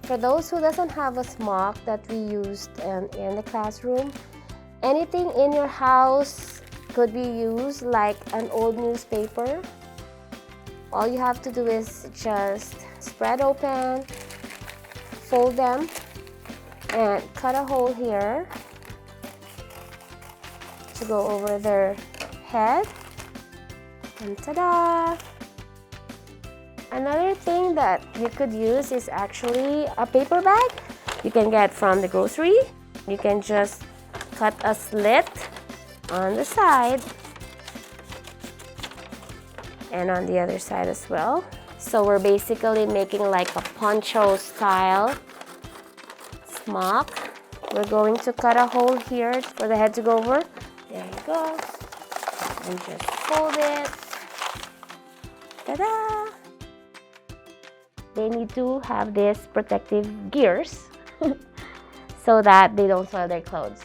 For those who doesn't have a smock that we used in the classroom, anything in your house could be used, like an old newspaper. All you have to do is just spread open, fold them, and cut a hole here to go over their head. And ta-da! Another thing that you could use is actually a paper bag you can get from the grocery. You can just cut a slit on the side and on the other side as well. So we're basically making like a poncho style smock. We're going to cut a hole here for the head to go over. There you go. And just fold it. Ta-da! They need to have these protective gears so that they don't soil their clothes.